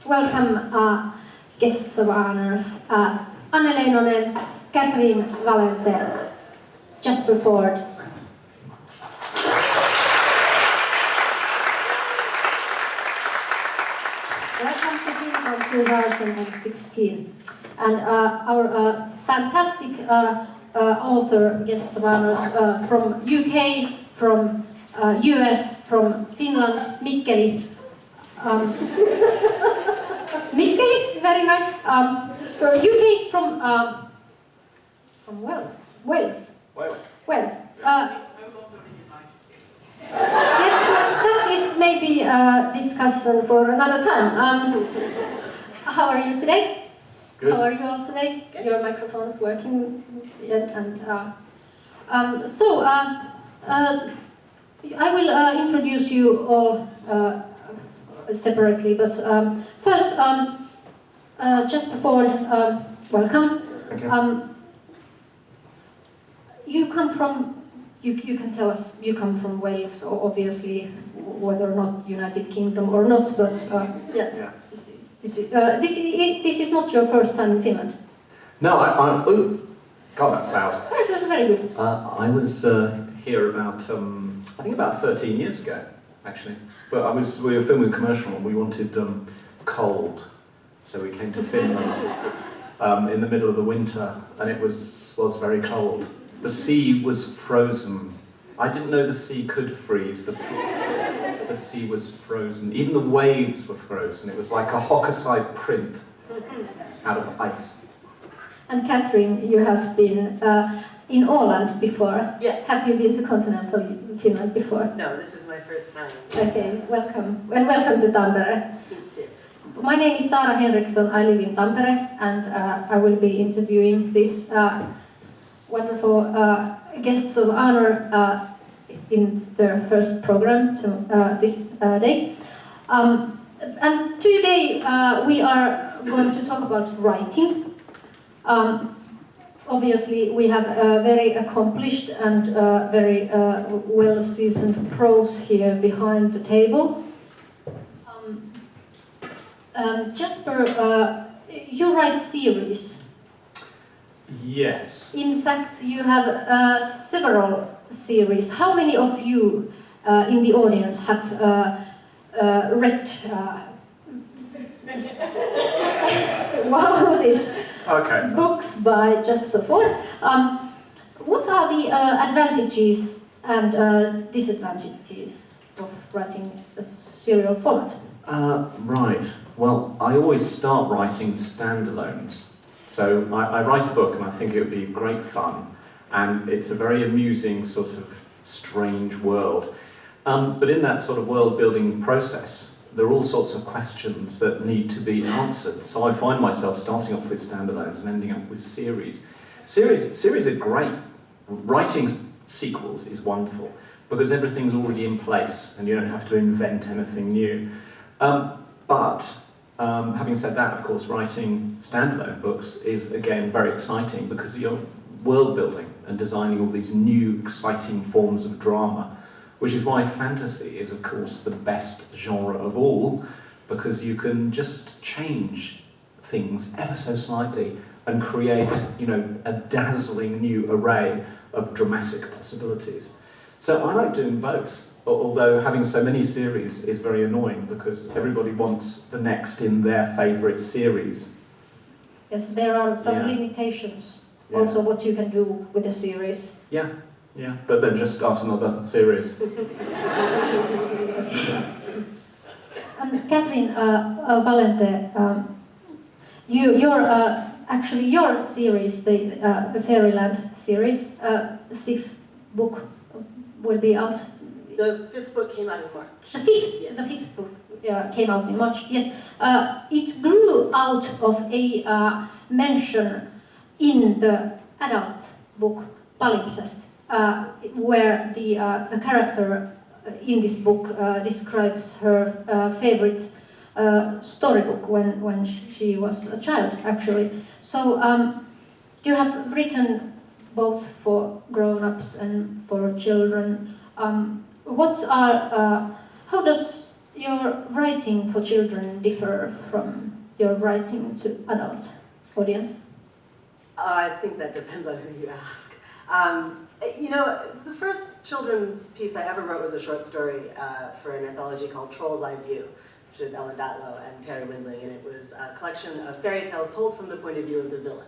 welcome guests of honors, Leinonen, Catherynne Valente, Jasper Fforde. Welcome to Finncon 2016. And our fantastic author guests of honors from UK, from US, from Finland, Mikkeli. Mikkeli, very nice. For UK, from Wales. Wales. Yes, that is maybe a discussion for another time. How are you today? Good. How are you all today? Good. Your microphone is working, and I will introduce you all separately, but first, Jasper Fforde, welcome. Thank you. You come from. You can tell us you come from Wales, obviously, whether or not United Kingdom or not, but yeah. This is not your first time in Finland. No, oh, God, that's loud. That's very good. I was here about, I think about 13 years ago, actually. But we were filming a commercial and we wanted cold, so we came to Finland in the middle of the winter, and it was very cold. The sea was frozen. I didn't know the sea could freeze. The sea was frozen. Even the waves were frozen. It was like a Hokusai print out of ice. And Catherynne, you have been in Åland before. Yes. Have you been to continental Finland before? No, this is my first time. Okay, welcome. And welcome to Tampere. Thank you. My name is Saara Henriksson. I live in Tampere, and I will be interviewing these wonderful guests of honor in their first program this day. And today we are going to talk about writing. Obviously, we have a very accomplished and very well-seasoned pros here behind the table. Jasper, you write series. Yes. In fact, you have several series. How many of you in the audience have read books by Jasper Fforde? What are the advantages and disadvantages of writing a serial format? Right. Well, I always start writing standalones. So I write a book and I think it would be great fun, and it's a very amusing sort of strange world. But in that sort of world-building process, there are all sorts of questions that need to be answered. So I find myself starting off with standalones and ending up with series. Series are great. Writing sequels is wonderful because everything's already in place and you don't have to invent anything new. Having said that, of course, writing standalone books is, again, very exciting because you're world building and designing all these new, exciting forms of drama, which is why fantasy is, of course, the best genre of all, because you can just change things ever so slightly and create, a dazzling new array of dramatic possibilities. So I like doing both. Although having so many series is very annoying because everybody wants the next in their favourite series. Yes, there are some limitations. Yeah. Also, what you can do with a series. Yeah. But then just start another series. Catherynne Valente, your series, the Fairyland series, sixth book will be out. The fifth book came out in March. The fifth book came out in March, yes. It grew out of a mention in the adult book, Palimpsest, where the character in this book describes her favorite storybook when she was a child, actually. So you have written both for grown-ups and for children. How does your writing for children differ from your writing to adult audience? I think that depends on who you ask. You know, the first children's piece I ever wrote was a short story for an anthology called Troll's Eye View, which is Ellen Datlow and Terry Windley, and it was a collection of fairy tales told from the point of view of the villain.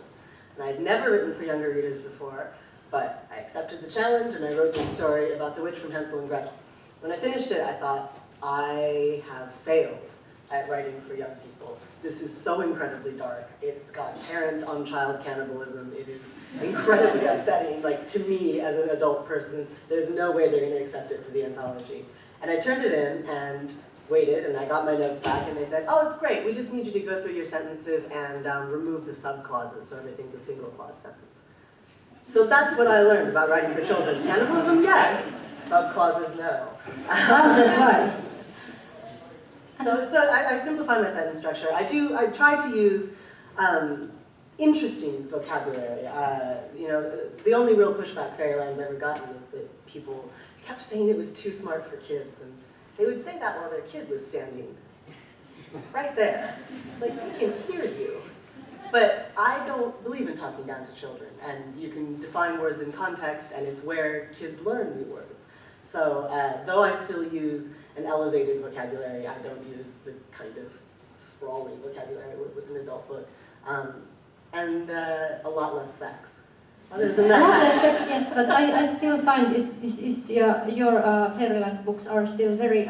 And I'd never written for younger readers before, but I accepted the challenge and I wrote this story about the witch from Hansel and Gretel. When I finished it, I thought, I have failed at writing for young people. This is so incredibly dark. It's got parent-on-child cannibalism. It is incredibly upsetting. Like, to me, as an adult person, there's no way they're going to accept it for the anthology. And I turned it in and waited, and I got my notes back, and they said, oh, it's great. We just need you to go through your sentences and remove the sub-clauses so everything's a single-clause sentence. So that's what I learned about writing for children. Cannibalism, yes. Sub-clauses, no. Sound advice. So I simplify my sentence structure. I try to use interesting vocabulary. You know, the only real pushback Fairyland's ever gotten was that people kept saying it was too smart for kids, and they would say that while their kid was standing right there. Like, they can hear you. But I don't believe in talking down to children, and you can define words in context, and it's where kids learn new words. So though I still use an elevated vocabulary, I don't use the kind of sprawling vocabulary I would with an adult book. And a lot less sex. Other than that, a lot less sex, yes, but I still find your Fairyland books are still very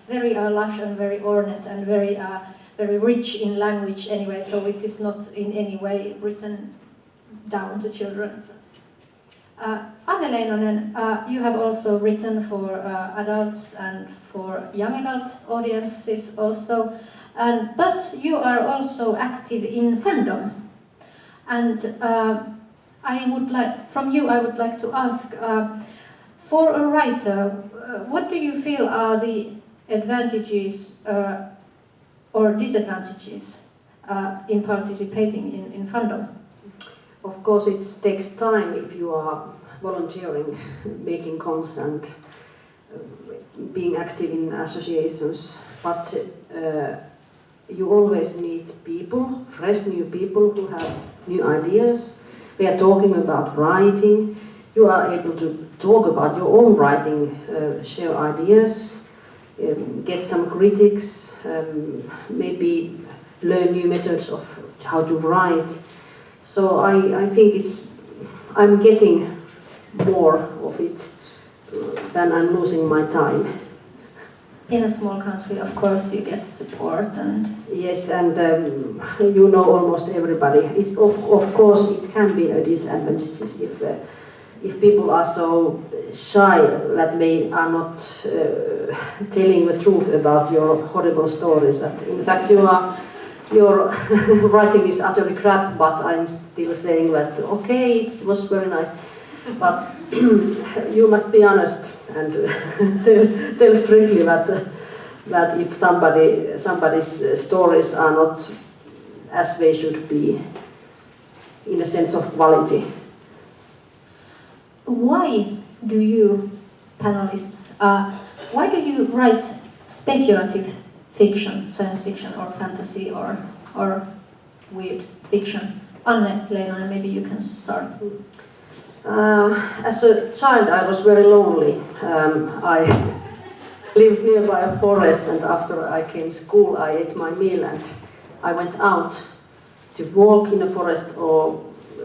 lush and very ornate and very rich in language anyway, so it is not in any way written down to children. So. Leinonen, you have also written for adults and for young adult audiences also, but you are also active in fandom. And I would like to ask, for a writer, what do you feel are the advantages or disadvantages in participating in fandom? Of course, it takes time if you are volunteering, making cons and being active in associations, but you always meet people, fresh new people who have new ideas. We are talking about writing. You are able to talk about your own writing, share ideas, get some critics, maybe learn new methods of how to write. So I think I'm getting more of it than I'm losing my time. In a small country, of course, you get support and... Yes, and you know almost everybody. Of course, it can be a disadvantage if people are so shy that they are not telling the truth about your horrible stories. That in fact your writing is utterly crap, but I'm still saying that, okay, it was very nice. But you must be honest and tell strictly that if somebody's stories are not as they should be, in a sense of quality. Why do you, panelists, why do you write speculative fiction, science fiction or fantasy or weird fiction? Anne Leinonen, maybe you can start. As a child I was very lonely. I lived nearby a forest, and after I came to school I ate my meal and I went out to walk in the forest or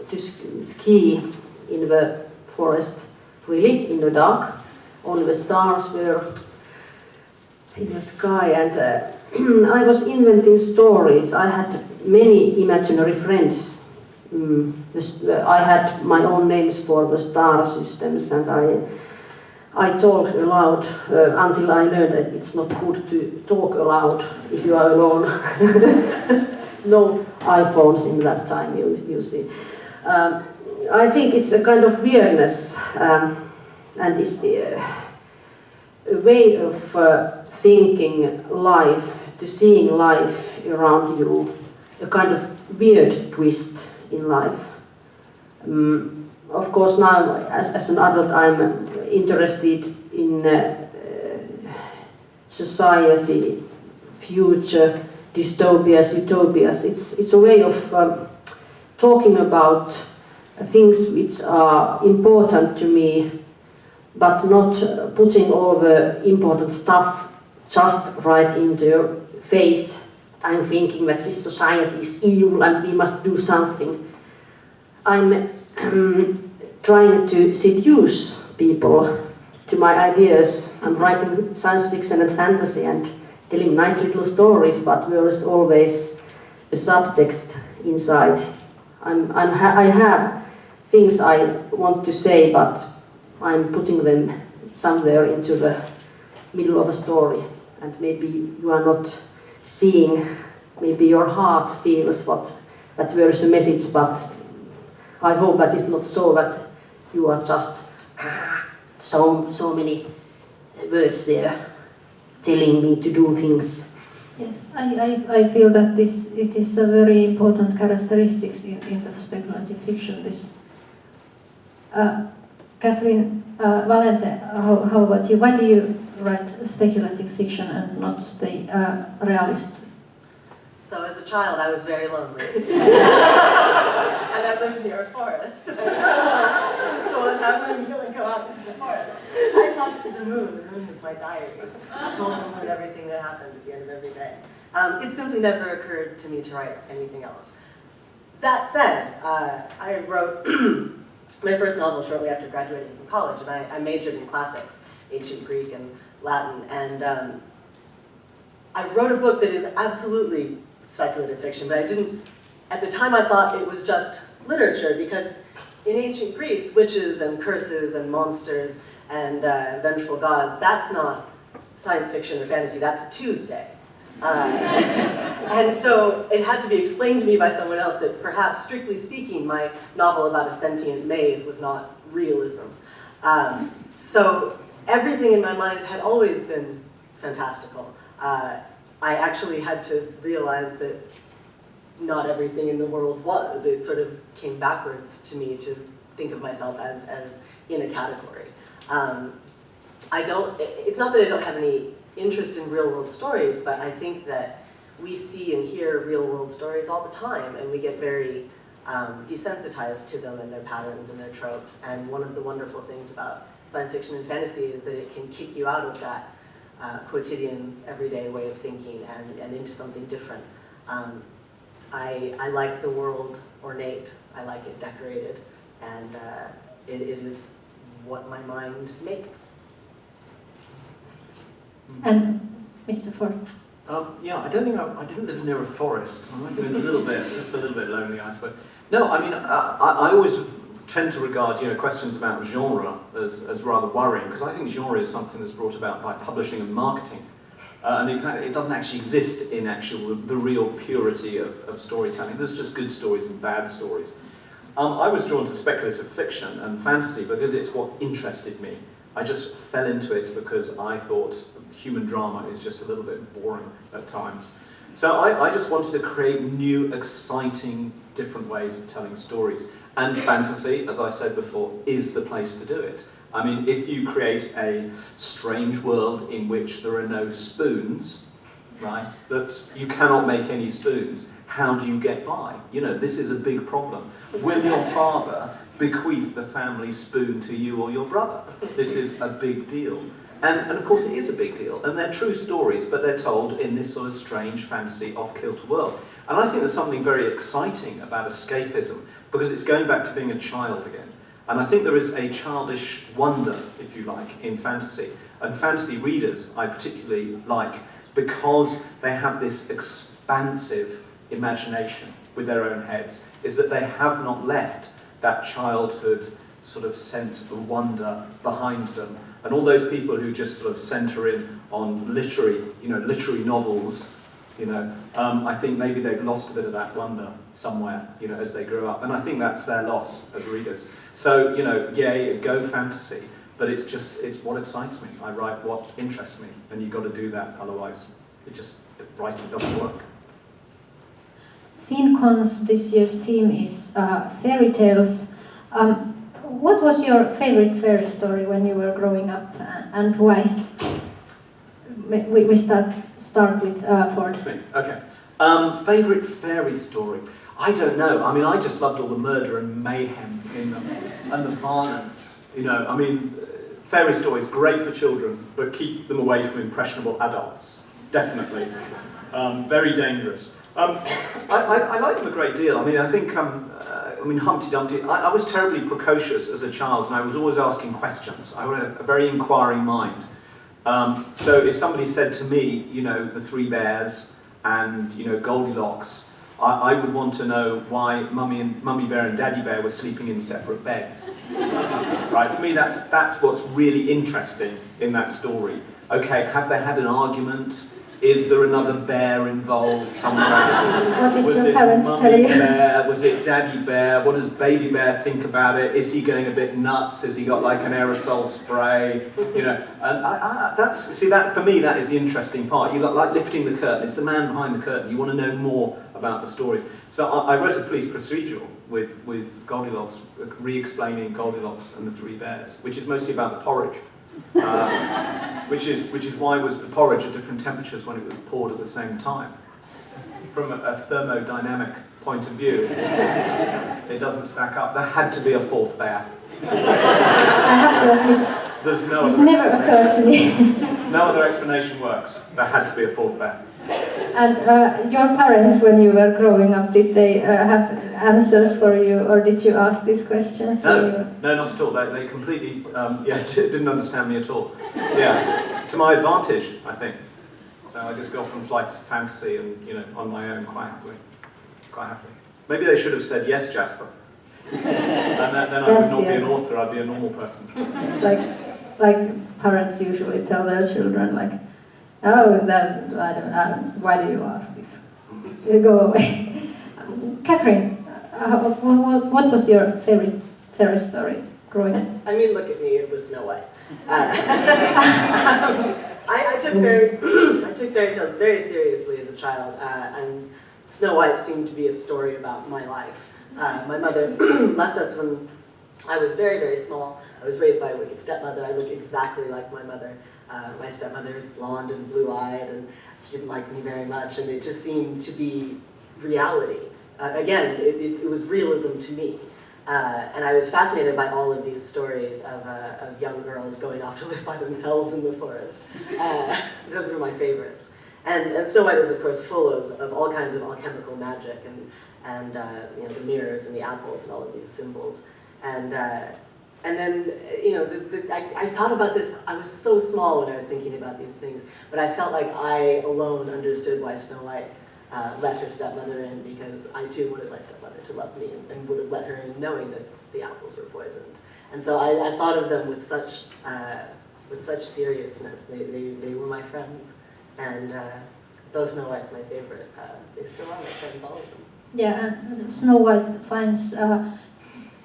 to ski in the forest, really in the dark. Only the stars were in the sky, and I was inventing stories. I had many imaginary friends. I had my own names for the star systems, and I talked aloud until I learned that it's not good to talk aloud if you are alone. No iPhones in that time, you see. I think it's a kind of weirdness, and it's a way of thinking life, to seeing life around you, a kind of weird twist in life. Of course, now as an adult I'm interested in society, future, dystopias, utopias. It's a way of talking about things which are important to me, but not putting all the important stuff just right into your face. I'm thinking that this society is evil and we must do something. I'm trying to seduce people to my ideas. I'm writing science fiction and fantasy and telling nice little stories, but there is always a subtext inside. I have things I want to say, but I'm putting them somewhere into the middle of a story, and maybe you are not seeing, maybe your heart feels that there is a message, but I hope that it's not so that you are just so many words there telling me to do things. Yes, I feel that it is a very important characteristics in the speculative fiction. This, Catherynne, Valente, how about you? Why do you write speculative fiction and not the realist? So as a child, I was very lonely. And I lived near a forest. It was cool and I wouldn't really go out into the forest. I talked to the moon was my diary. I told the moon everything that happened at the end of every day. It simply never occurred to me to write anything else. That said, I wrote my first novel shortly after graduating from college, and I majored in classics, ancient Greek and Latin, and I wrote a book that is absolutely speculative fiction, but at the time I thought it was just literature, because in ancient Greece, witches and curses and monsters and vengeful gods, that's not science fiction or fantasy, that's Tuesday. And so it had to be explained to me by someone else that perhaps, strictly speaking, my novel about a sentient maze was not realism. So everything in my mind had always been fantastical. I actually had to realize that not everything in the world was. It sort of came backwards to me to think of myself as in a category. It's not that I don't have any interest in real-world stories, but I think that we see and hear real-world stories all the time, and we get very desensitized to them and their patterns and their tropes. And one of the wonderful things about science fiction and fantasy is that it can kick you out of that quotidian, everyday way of thinking and into something different. I like the world ornate. I like it decorated, and it is what my mind makes. And Mr. Fforde? Yeah, I don't think I didn't live near a forest. I might have been a little bit, just a little bit lonely, I suppose. No, I mean, I always tend to regard, questions about genre as rather worrying, because I think genre is something that's brought about by publishing and marketing. And it doesn't actually exist in the real purity of storytelling. There's just good stories and bad stories. I was drawn to speculative fiction and fantasy because it's what interested me. I just fell into it because I thought human drama is just a little bit boring at times. So I just wanted to create new, exciting, different ways of telling stories. And fantasy, as I said before, is the place to do it. I mean, if you create a strange world in which there are no spoons, right, that you cannot make any spoons, how do you get by? This is a big problem. Will your father bequeath the family spoon to you or your brother? This is a big deal. And of course it is a big deal, and they're true stories, but they're told in this sort of strange fantasy off-kilter world. And I think there's something very exciting about escapism, because it's going back to being a child again. And I think there is a childish wonder, if you like, in fantasy. And fantasy readers I particularly like, because they have this expansive imagination with their own heads, is that they have not left that childhood sort of sense of wonder behind them. And all those people who just sort of centre in on literary novels, I think maybe they've lost a bit of that wonder somewhere, as they grow up. And I think that's their loss as readers. So, yay, go fantasy, but it's what excites me. I write what interests me, and you've got to do that, otherwise writing doesn't work. Finncon's this year's theme is fairy tales. What was your favorite fairy story when you were growing up, and why? we start with Fforde. Okay. Favourite fairy story? I don't know. I mean, I just loved all the murder and mayhem in them, and the violence. You know, I mean, fairy stories great for children, but keep them away from impressionable adults. Definitely, very dangerous. I like them a great deal. I mean, I think, Humpty Dumpty. I was terribly precocious as a child, and I was always asking questions. I had a very inquiring mind. So if somebody said to me, you know, the three bears and, you know, Goldilocks, I would want to know why Mummy Bear and Daddy Bear were sleeping in separate beds. Right? To me, that's what's really interesting in that story. Okay, have they had an argument? Is there another bear involved somewhere? What did Was your it parents Mummy tell you? Bear? Was it Daddy Bear? What does Baby Bear think about it? Is he going a bit nuts? Has he got like an aerosol spray? You know, and that for me, that is the interesting part. You like lifting the curtain. It's the man behind the curtain. You want to know more about the stories. So I wrote a police procedural with Goldilocks, re-explaining Goldilocks and the Three Bears, which is mostly about the porridge. Which is why was the porridge at different temperatures when it was poured at the same time. From a thermodynamic point of view, it doesn't stack up. There had to be a fourth bear. I have to admit, There's no this other never occurred to me. No other explanation works. There had to be a fourth bear. And your parents, when you were growing up, did they have answers for you, or did you ask these questions? No, not at all. They completely, didn't understand me at all. Yeah, to my advantage, I think. So I just go off on flights of fantasy and, you know, on my own quite happily. Maybe they should have said, yes, Jasper. And then I would not be an author, I'd be a normal person. Like parents usually tell their children, like, oh, that, I don't know, why do you ask this? Go away. Catherynne, what was your favorite fairy story growing up? I mean, look at me, it was Snow White. I took fairy tales very seriously as a child, and Snow White seemed to be a story about my life. My mother left us when I was very, very small. I was raised by a wicked stepmother. I look exactly like my mother. My stepmother is blonde and blue-eyed, and she didn't like me very much, and it just seemed to be reality. Again, it was realism to me. And I was fascinated by all of these stories of young girls going off to live by themselves in the forest. Those were my favorites. And Snow White is, of course, full of all kinds of alchemical magic and you know, the mirrors and the apples and all of these symbols. And then, you know, I thought about this. I was so small when I was thinking about these things, but I felt like I alone understood why Snow White let her stepmother in, because I too wanted my stepmother to love me and would have let her in knowing that the apples were poisoned. And so I thought of them with such seriousness. They were my friends, and though Snow White's my favorite, they still are my friends, all of them. Yeah, and Snow White finds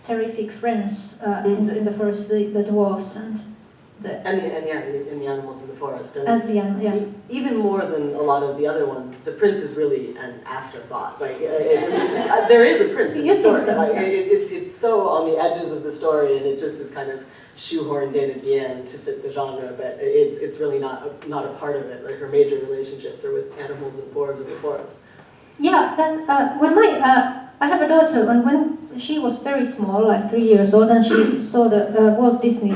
terrific friends in the first, the dwarfs and the animals in the forest, even more than a lot of the other ones. The prince is really an afterthought. Like there is a prince in the story. So? Like it's so on the edges of the story, and it just is kind of shoehorned in at the end to fit the genre. But it's really not a part of it. Like her major relationships are with animals and dwarves in the forest. Yeah, that when I have a daughter, and when she was very small, like 3 years old, and she saw the Walt Disney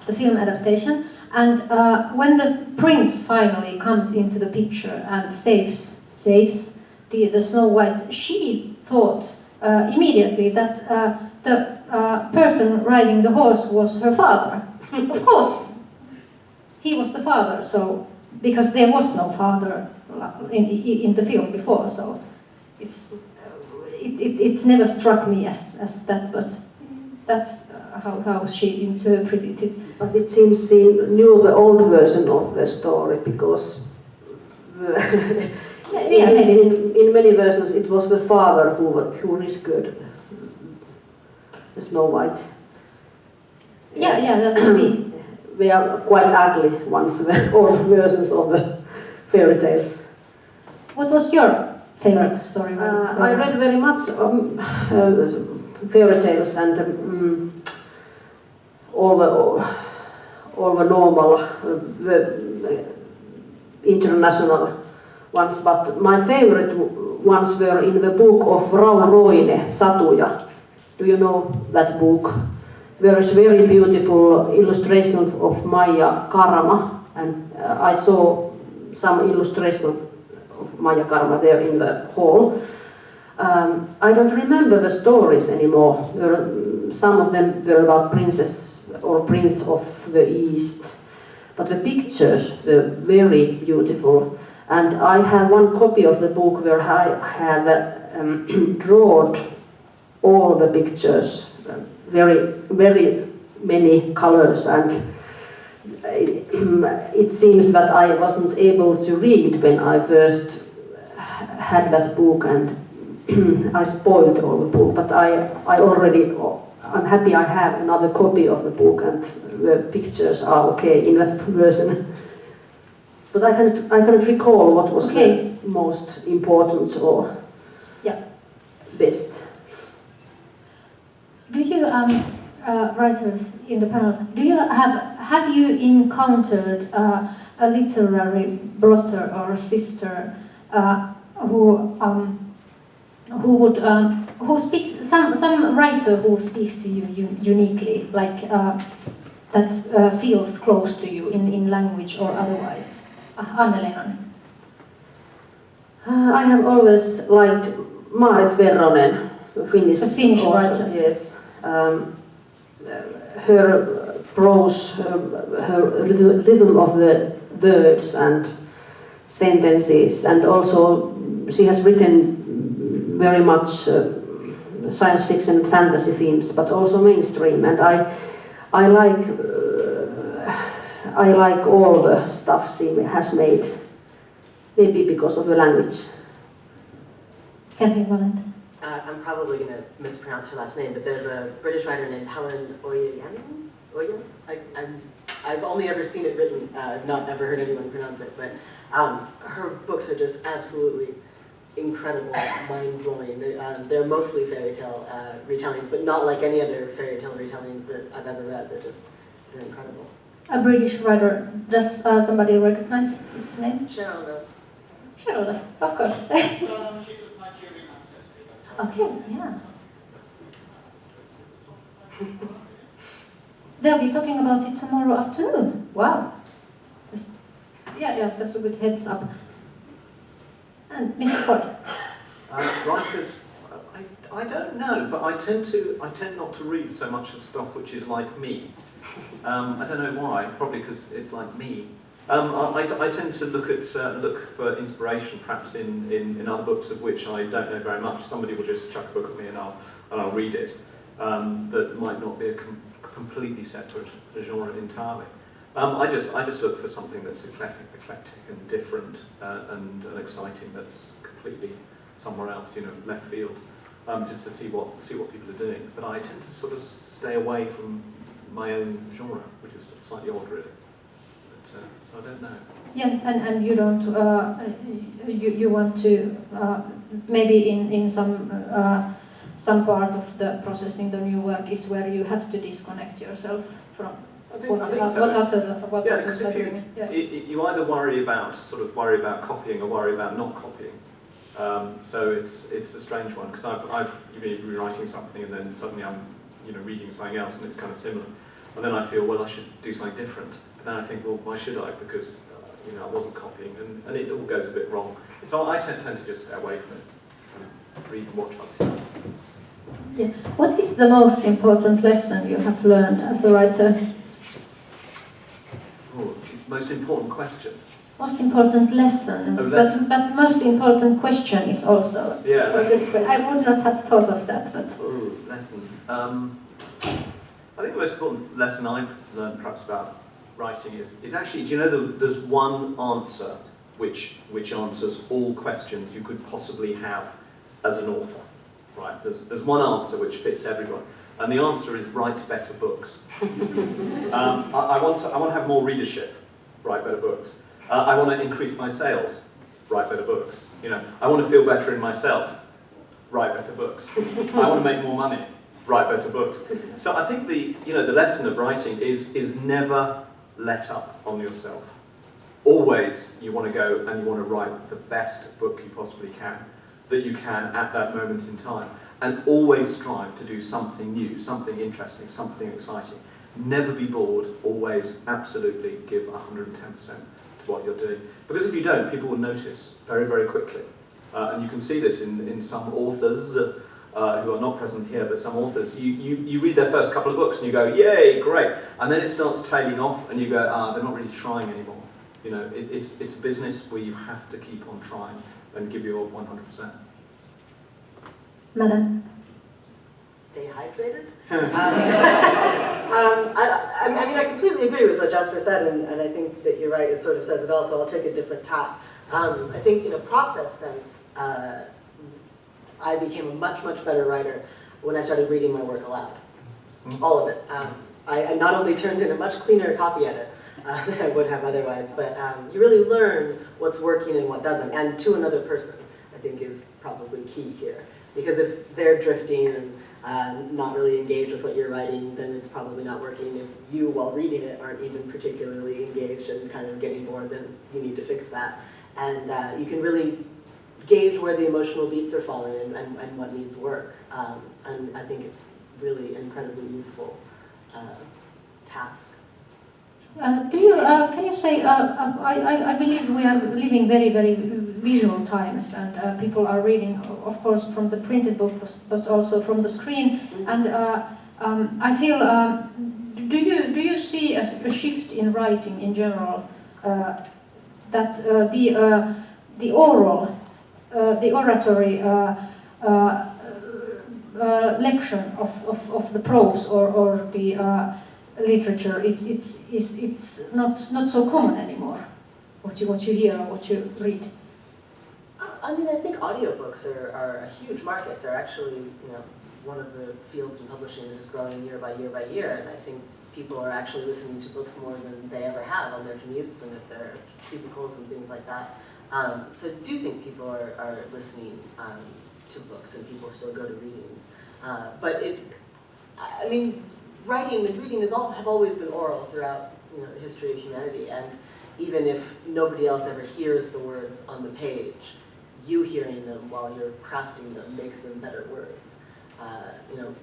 the film adaptation, and when the prince finally comes into the picture and saves the Snow White, she thought immediately that the person riding the horse was her father. Of course, he was the father, so because there was no father in the film before, so it's never struck me as that, but that's how she interpreted it. But it seems she knew the old version of the story, because in many versions it was the father who rescued Snow White. Yeah, that could be. They are quite ugly ones, the old versions of the fairy tales. What was your favorite story? I read very much fairy tales and all the normal international ones, but my favorite ones were in the book of Rauroine, Satuja. Do you know that book? There is very beautiful illustrations of Maija Karma, and I saw some illustration of Maija Karma there in the hall. I don't remember the stories anymore. Some of them were about princess or prince of the East, but the pictures were very beautiful. And I have one copy of the book where I have drawn all the pictures, very many colors, and it seems that I wasn't able to read when I first had that book, and I spoiled all the book, but I'm happy I have another copy of the book, and the pictures are okay in that version. But I cannot recall what was the most important or best. Do you writers in the panel? Do you have you encountered a literary brother or sister who speak some writer who speaks to you uniquely, like that feels close to you in language or otherwise? Leinonen. I have always liked Maaret Verronen, the Finnish writer. Yes. Her prose, her rhythm of the words and sentences, and also she has written very much science fiction and fantasy themes, but also mainstream. And I like all the stuff she has made, maybe because of the language. Catherynne Valente. I'm probably going to mispronounce her last name, but there's a British writer named Helen Oyen. I've only ever seen it written, not ever heard anyone pronounce it, but her books are just absolutely incredible, mind-blowing. They're mostly fairy tale retellings, but not like any other fairy tale retellings that I've ever read. They're incredible. A British writer. Does somebody recognize his name? Cheryl knows. Cheryl does, of course. She's of Nigerian ancestry. Okay, yeah. They'll be talking about it tomorrow afternoon. Wow. That's a good heads up. And Mr. Fforde. Writers, I don't know, but I tend not to read so much of stuff which is like me. I don't know why. Probably because it's like me. I tend to look for inspiration, perhaps in other books of which I don't know very much. Somebody will just chuck a book at me and I'll read it. That might not be a completely separate genre entirely. I just look for something that's eclectic and different and exciting. That's completely somewhere else, left field, just to see what people are doing. But I tend to sort of stay away from my own genre, which is slightly odd, really. But, so I don't know. Yeah, and you don't. You want to maybe in some part of the processing the new work is where you have to disconnect yourself from I think so. what others are doing. You either worry about copying or worry about not copying. So it's a strange one, because I've been writing something and then suddenly I'm reading something else and it's kind of similar, and then I feel, well, I should do something different. But then I think, well, why should I? Because I wasn't copying, and it all goes a bit wrong. So I tend to just stay away from it and read and watch other stuff. Yeah. What is the most important lesson you have learned as a writer? Oh, most important question. Most important lesson, but most important question is also. Yeah. I would not have thought of that, but. Oh, lesson. I think the most important lesson I've learned, perhaps, about writing is actually, do you know there's one answer which answers all questions you could possibly have as an author, right? There's one answer which fits everyone, and the answer is write better books. I want to have more readership, write better books. I want to increase my sales, write better books. I want to feel better in myself, write better books. I want to make more money, write better books. So I think the lesson of writing is never let up on yourself. always you want to go and you want to write the best book you possibly can, that you can at that moment in time. And always strive to do something new, something interesting, something exciting. Never be bored, always absolutely give 110% to what you're doing. Because if you don't, people will notice very, very quickly. And you can see this in some authors who are not present here, but some authors, you read their first couple of books and you go, yay, great. And then it starts tailing off and you go, they're not really trying anymore. You know, it's a business where you have to keep on trying and give your 100%. Madam. Stay hydrated. I mean, I completely agree with what Jasper said, and I think that you're right, it sort of says it all, so I'll take a different tack. I think in a process sense, I became a much, much better writer when I started reading my work aloud. All of it. I not only turned in a much cleaner copy edit than I would have otherwise, but you really learn what's working and what doesn't, and to another person, I think is probably key here. Because if they're drifting and not really engaged with what you're writing, then it's probably not working. If you, while reading it, aren't even particularly engaged and kind of getting bored, then you need to fix that. And you can really gauge where the emotional beats are falling and what needs work. And I think it's really an incredibly useful task. Can you say, I believe we are living very, very visual times, and people are reading, of course, from the printed books, but also from the screen. And I feel, do you see a shift in writing in general, that the oral, the oratory lection of the prose or the literature, it's not so common anymore. What you hear or what you read. I mean, I think audiobooks are a huge market. They're actually, you know, one of the fields in publishing that is growing year by year by year, and I think people are actually listening to books more than they ever have on their commutes and at their cubicles and things like that. So I do think people are listening to books, and people still go to readings. But I mean, writing and reading have always been oral throughout, you know, the history of humanity, and even if nobody else ever hears the words on the page, you hearing them while you're crafting them makes them better words. You know,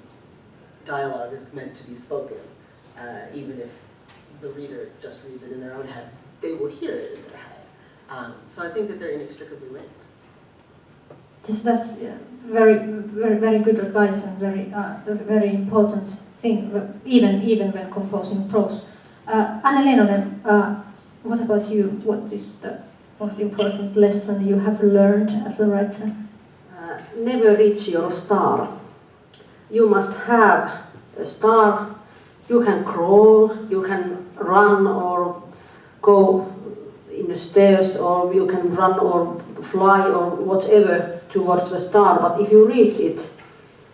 dialogue is meant to be spoken, even if the reader just reads it in their own head, they will hear it in their head. So I think that they're inextricably linked. That's very, very, very good advice, and very important thing, even when composing prose. Leinonen, what about you? What is the most important lesson you have learned as a writer? Never reach your star. You must have a star. You can crawl, you can run or go in the stairs, or you can run or fly or whatever towards the star, but if you reach it,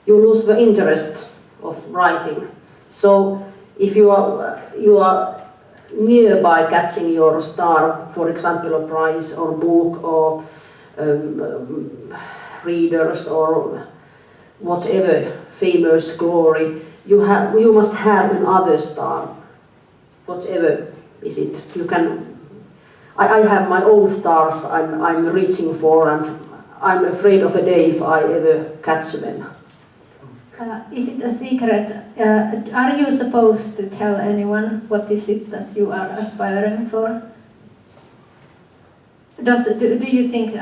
you lose the interest of writing. So if you are nearby catching your star, for example a prize or book or readers or whatever famous glory, you must have another star, whatever is it. You can. I have my own stars I'm reaching for, and I'm afraid of a day if I ever catch them. Is it a secret? Are you supposed to tell anyone what is it that you are aspiring for? Do you think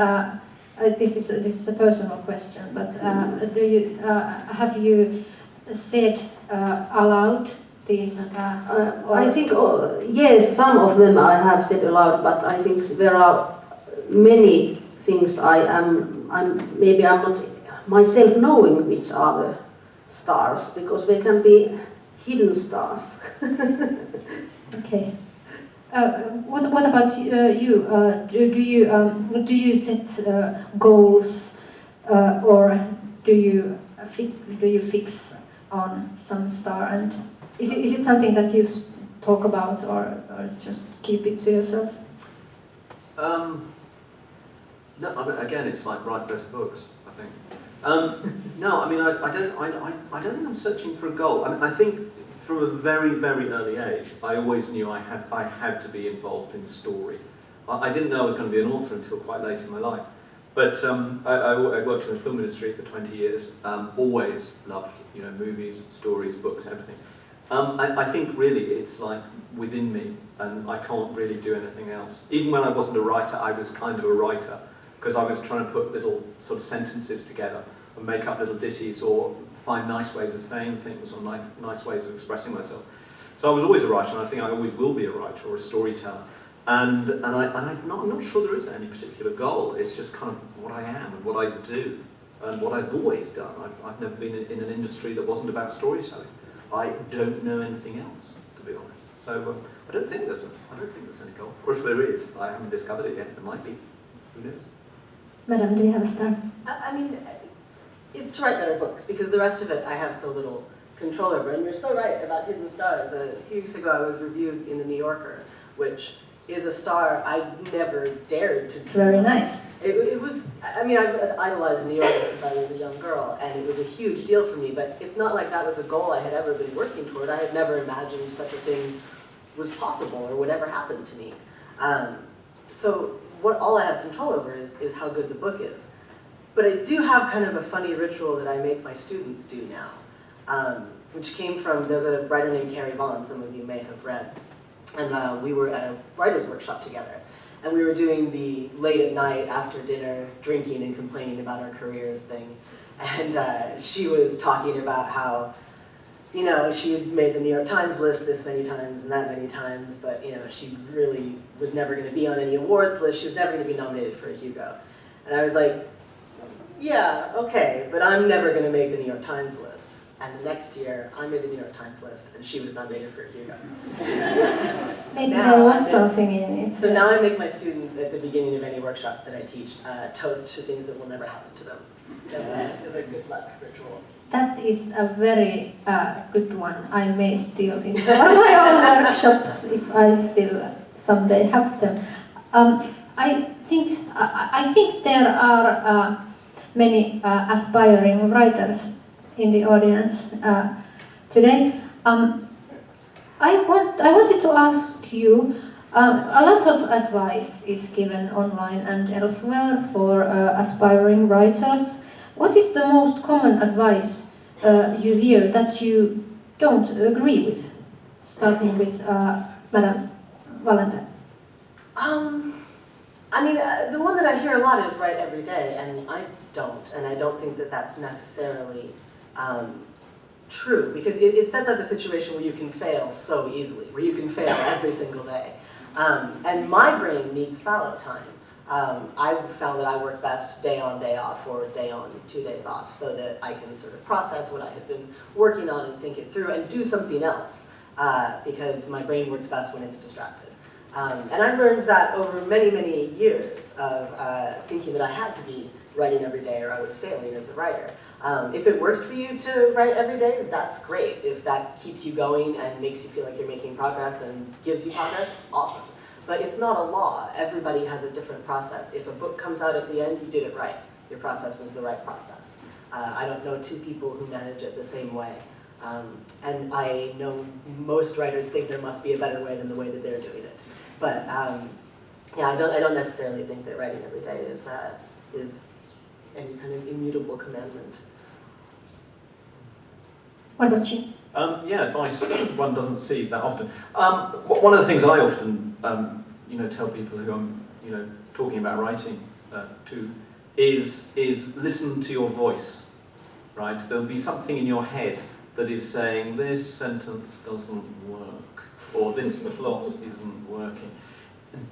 this is a personal question? But have you said aloud these? I think yes, some of them I have said aloud, but I think there are many things I'm not myself knowing which are the stars, because they can be hidden stars. Okay. What about you? Do you set goals, or do you fix on some star? And is it something that you talk about, or just keep it to yourselves? No, I mean, again, it's like write better books, I think. No, I mean, I don't think I'm searching for a goal. I mean, I think from a very, very early age, I always knew I had to be involved in story. I didn't know I was going to be an author until quite late in my life. But I worked in the film industry for 20 years, always loved movies, stories, books, everything. I think really it's like within me, and I can't really do anything else. Even when I wasn't a writer, I was kind of a writer, because I was trying to put little sort of sentences together and make up little ditties or find nice ways of saying things or nice ways of expressing myself. So I was always a writer, and I think I always will be a writer or a storyteller. And I'm not sure there is any particular goal. It's just kind of what I am and what I do and what I've always done. I've never been in an industry that wasn't about storytelling. I don't know anything else, to be honest. So I don't think there's any goal. Or if there is, I haven't discovered it yet. There might be. Who knows? Madam, do you have a star? I mean, it's to write better books, because the rest of it I have so little control over. And you're so right about Hidden Stars. A few weeks ago I was reviewed in the New Yorker, which is a star I never dared to do. It's very nice. It was, I mean, I've idolized the New Yorker since I was a young girl, and it was a huge deal for me, but it's not like that was a goal I had ever been working toward. I had never imagined such a thing was possible or would ever happen to me. So all I have control over is how good the book is. But I do have kind of a funny ritual that I make my students do now, which came from, there's a writer named Carrie Vaughn, some of you may have read. And we were at a writer's workshop together. And we were doing the late at night, after dinner, drinking and complaining about our careers thing. And she was talking about how, she had made the New York Times list this many times and that many times, but, she really was never going to be on any awards list. She was never going to be nominated for a Hugo. And I was like, yeah, okay, but I'm never going to make the New York Times list. And the next year, I made the New York Times list, and she was nominated for a Hugo. Maybe there was something in it. So now I make my students, at the beginning of any workshop that I teach, toast to things that will never happen to them as a good luck ritual. That is a very good one. I may steal it for my own workshops if I still someday have them. I think there are many aspiring writers in the audience today. I wanted to ask you, a lot of advice is given online and elsewhere for aspiring writers. What is the most common advice you hear that you don't agree with? Starting with Madam Valente. I mean, the one that I hear a lot is write every day, and I don't think that that's necessarily true, because it sets up a situation where you can fail so easily, where you can fail every single day. And my brain needs fallow time. I've found that I work best day on, day off, or day on, 2 days off, so that I can sort of process what I had been working on and think it through and do something else, because my brain works best when it's distracted. And I learned that over many, many years of thinking that I had to be writing every day or I was failing as a writer. If it works for you to write every day, that's great. If that keeps you going and makes you feel like you're making progress and gives you progress, awesome. But it's not a law. Everybody has a different process. If a book comes out at the end, you did it right. Your process was the right process. I don't know two people who manage it the same way. And I know most writers think there must be a better way than the way that they're doing it. But yeah, I don't necessarily think that writing every day is any kind of immutable commandment. What about you? Yeah, advice one doesn't see that often. One of the things I often tell people who I'm talking about writing to is listen to your voice, right? There'll be something in your head that is saying this sentence doesn't work or this plot isn't working.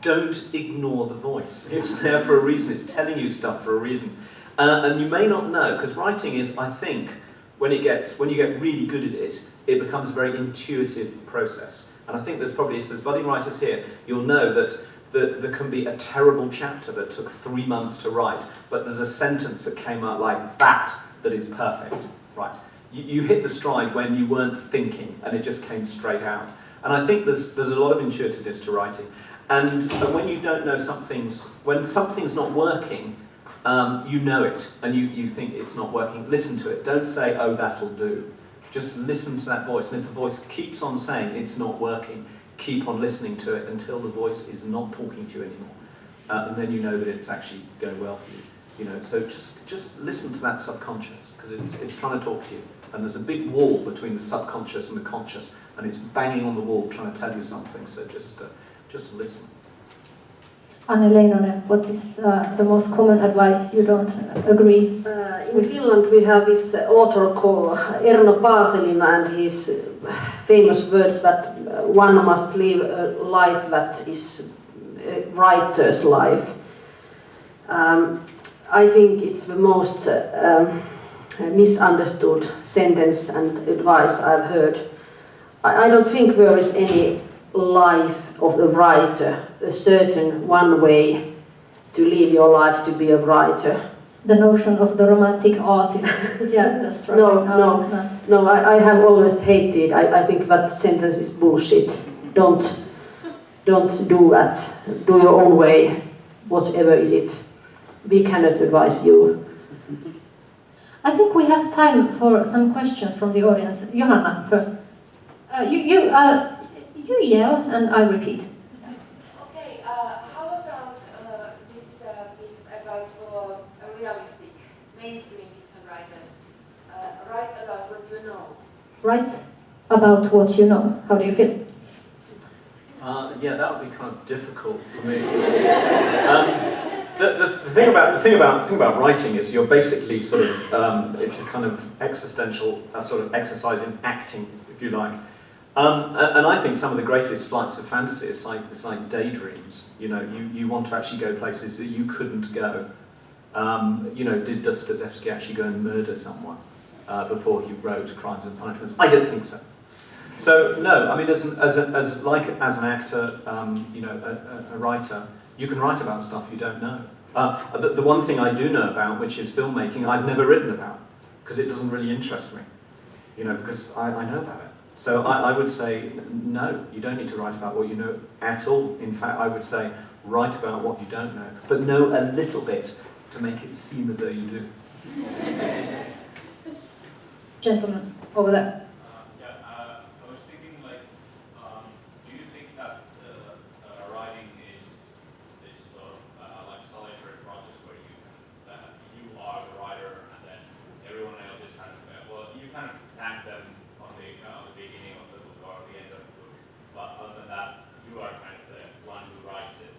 Don't ignore the voice. It's there for a reason. It's telling you stuff for a reason. And you may not know, because writing is, I think, when you get really good at it, it becomes a very intuitive process. And I think there's probably, if there's budding writers here, you'll know that there can be a terrible chapter that took 3 months to write, but there's a sentence that came out like that is perfect, right? You hit the stride when you weren't thinking, and it just came straight out. And I think there's a lot of intuitiveness to writing. And when you don't know when something's not working, you know it, and you think it's not working. Listen to it. Don't say, oh, that'll do. Just listen to that voice. And if the voice keeps on saying it's not working, keep on listening to it until the voice is not talking to you anymore. and then you know that it's actually going well for you. You know, so just listen to that subconscious, because it's trying to talk to you. And there's a big wall between the subconscious and the conscious, and it's banging on the wall trying to tell you something. So just listen. Leinonen, what is the most common advice you don't agree? In Finland we have this author called Erno Paaselina, and his famous words that one must live a life that is a writer's life. I think it's the most misunderstood sentence and advice I've heard. I don't think there is any life of a writer, a certain one way to live your life to be a writer. The notion of the romantic artist, yeah, the struggling artist. No, I have always hated. I think that sentence is bullshit. Don't do that. Do your own way, whatever is it. We cannot advise you. I think we have time for some questions from the audience. Johanna, first. You yell and I repeat. Okay, how about this piece of advice for realistic mainstream fiction writers? Write about what you know. Write about what you know. How do you feel? Yeah, that would be kind of difficult for me. The thing about writing is you're basically sort of it's a kind of existential sort of exercise in acting, if you like. And I think some of the greatest flights of fantasy, it's like daydreams. You know, you want to actually go places that you couldn't go. You know, did Dostoevsky actually go and murder someone before he wrote Crimes and Punishments? I don't think so. So no, I mean, as an actor, you know, a writer, you can write about stuff you don't know. The one thing I do know about, which is filmmaking, I've never written about, because it doesn't really interest me. You know, because I know about it. So I would say, no, you don't need to write about what you know at all. In fact, I would say, write about what you don't know, but know a little bit to make it seem as though you do. Gentleman, over there. I was thinking, like, do you think that writing is this sort of like solitary process where you are the writer and then everyone else is kind of, well, you kind of thank them on the beginning of the book or the end of the book, but other than that, you are kind of the one who writes it,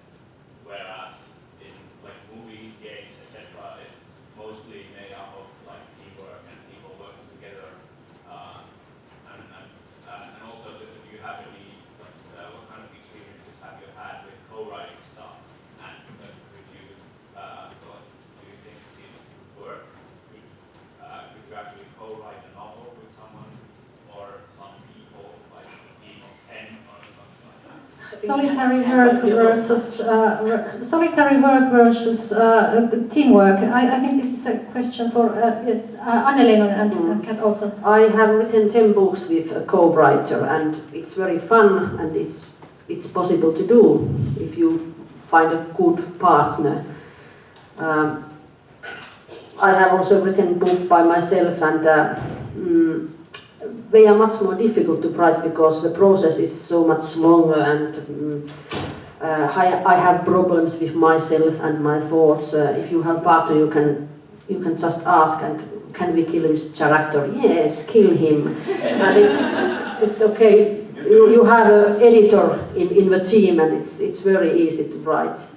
whereas in like movies, games, etc., it's mostly made up of like teamwork and people working together. And also, do you have any, what kind of experiences have you had with co-writing stuff? And could you think it would work? Could you actually co-write a novel with someone or some people, like a team of 10 or something like that? Solitary work versus teamwork. I think this is a question for Leinonen and Kat also. I have written 10 books with a co-writer, and it's very fun, and it's possible to do if you find a good partner. I have also written a book by myself, and they are much more difficult to write because the process is so much longer, and I have problems with myself and my thoughts. If you have a partner, you can just ask, and can we kill this character? Yes, kill him. And it's okay. You have an editor in the team, and it's very easy to write.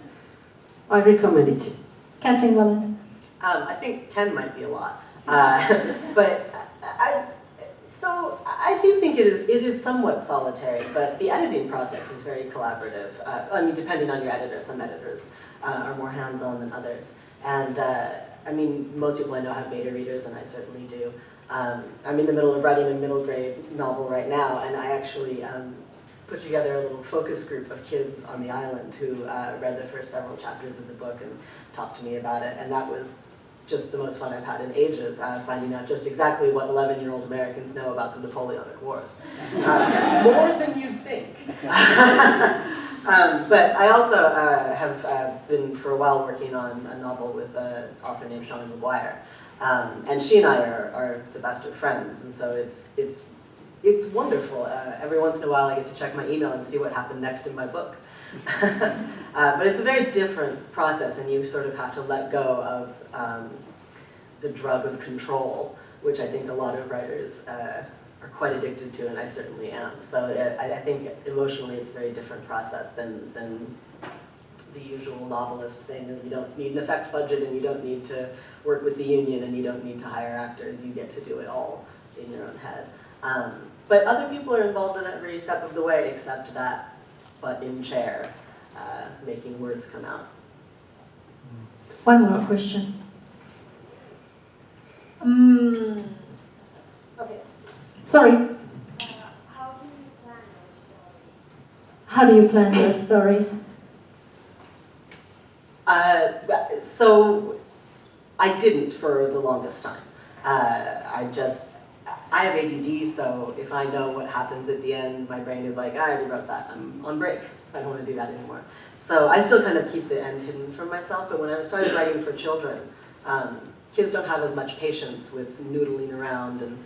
I recommend it. Catherynne Valente. I think 10 might be a lot, but I do think it is somewhat solitary, but the editing process is very collaborative. I mean, depending on your editor, some editors are more hands-on than others. And I mean, most people I know have beta readers, and I certainly do. I'm in the middle of writing a middle grade novel right now, and I actually put together a little focus group of kids on the island who read the first several chapters of the book and talked to me about it, and that was just the most fun I've had in ages, finding out just exactly what 11-year-old Americans know about the Napoleonic Wars. More than you'd think. But I also have been for a while working on a novel with an author named Sean McGuire. And she and I are the best of friends, and so it's wonderful. Every once in a while I get to check my email and see what happened next in my book. But it's a very different process, and you sort of have to let go of the drug of control, which I think a lot of writers are quite addicted to, and I certainly am. So I think emotionally it's a very different process than the usual novelist thing of you don't need an effects budget and you don't need to work with the union and you don't need to hire actors. You get to do it all in your own head. But other people are involved in every step of the way except that butt in chair, making words come out. One more question. Okay. Sorry. How do you plan your stories? So I didn't for the longest time. I have ADD, so if I know what happens at the end, my brain is like, I already wrote that, I'm on break. I don't want to do that anymore. So I still kind of keep the end hidden from myself, but when I started writing for children, kids don't have as much patience with noodling around and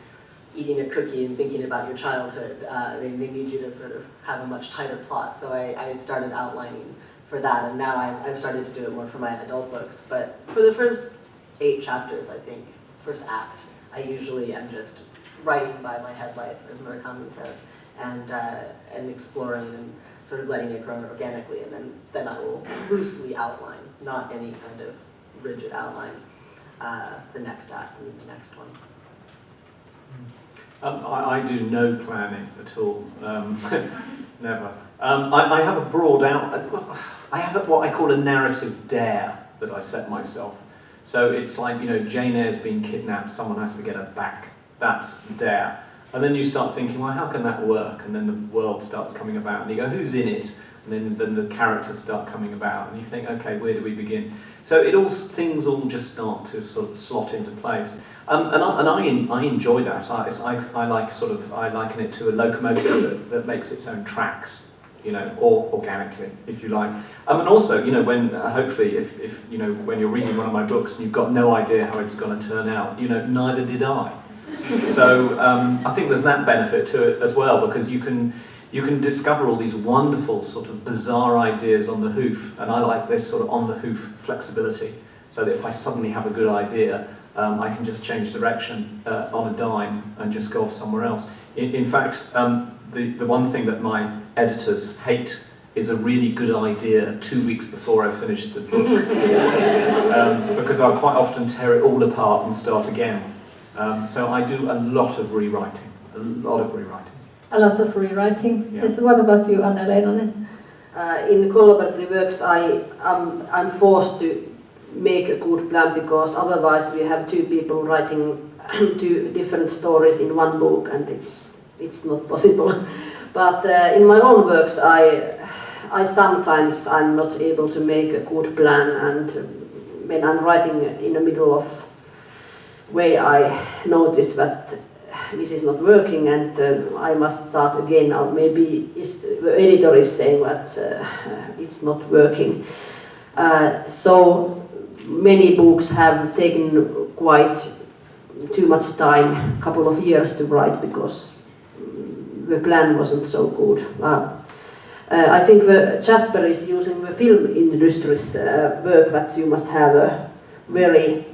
eating a cookie and thinking about your childhood. They need you to sort of have a much tighter plot. So I started outlining for that, and now I've started to do it more for my adult books. But for the first 8 chapters, I think, first act, I usually am just writing by my headlights, as Murakami says, and exploring and sort of letting it grow organically, and then I will loosely outline, not any kind of rigid outline, the next act and the next one. I do no planning at all, never. I have a broad I have what I call a narrative dare that I set myself. So it's like, Jane Eyre's been kidnapped, someone has to get her back. That's the dare. And then you start thinking, well, how can that work? And then the world starts coming about, and you go, who's in it? And then the characters start coming about, and you think, okay, where do we begin? So things all just start to sort of slot into place. And I enjoy that. I liken it to a locomotive that makes its own tracks, or organically, if you like. And also, when hopefully, if when you're reading one of my books and you've got no idea how it's going to turn out, neither did I. So I think there's that benefit to it as well, because you can discover all these wonderful sort of bizarre ideas on the hoof, and I like this sort of on the hoof flexibility, so that if I suddenly have a good idea, I can just change direction on a dime and just go off somewhere else. In fact, the one thing that my editors hate is a really good idea 2 weeks before I finish the book, because I'll quite often tear it all apart and start again. So I do a lot of rewriting, A lot of rewriting. Yeah. Yes. What about you, Anna Leinonen? In collaborative works, I'm forced to make a good plan, because otherwise we have 2 people writing 2 different stories in one book, and it's not possible. But in my own works, I sometimes I'm not able to make a good plan, and when I'm writing in the middle of way, I notice that this is not working, and I must start again, or maybe the editor is saying that it's not working. So many books have taken quite too much time, a couple of years to write, because the plan wasn't so good. I think Jasper is using the film industry's work, that you must have a very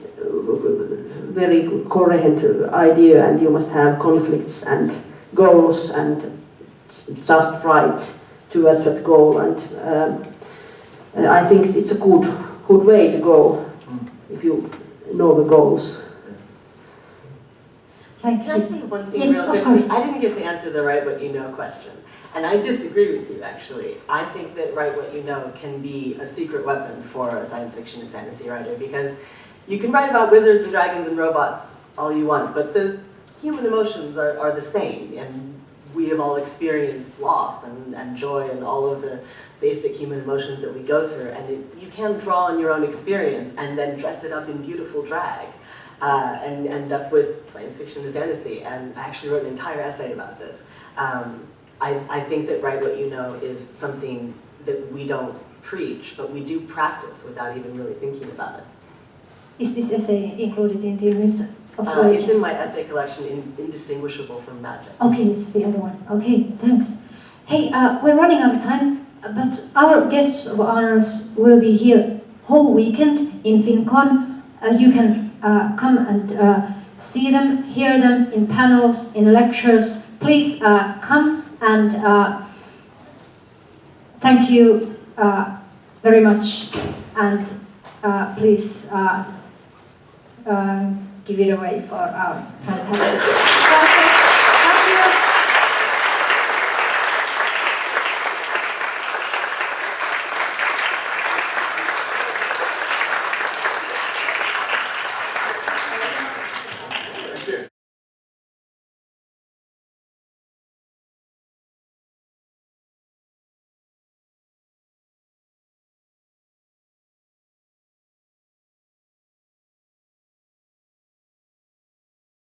coherent idea, and you must have conflicts and goals and just right towards that goal, and I think it's a good way to go if you know the goals. Thank Can I you. say one thing Yes, real of quick? course. I didn't get to answer the write what you know question. And I disagree with you, actually. I think that write what you know can be a secret weapon for a science fiction and fantasy writer, because you can write about wizards and dragons and robots all you want, but the human emotions are the same, and we have all experienced loss and joy and all of the basic human emotions that we go through, and you can draw on your own experience and then dress it up in beautiful drag. And end up with science fiction and fantasy, and I actually wrote an entire essay about this. I think that write what you know is something that we don't preach, but we do practice without even really thinking about it. Is this essay included in the Myth of It's Origins? in my essay collection, Indistinguishable from Magic. Okay, it's the other one. Okay, thanks. Hey, we're running out of time. but our guests of honors will be here whole weekend in Finncon. You can come and see them, hear them in panels, in lectures. Please come and thank you very much, and please give it away for our fantastic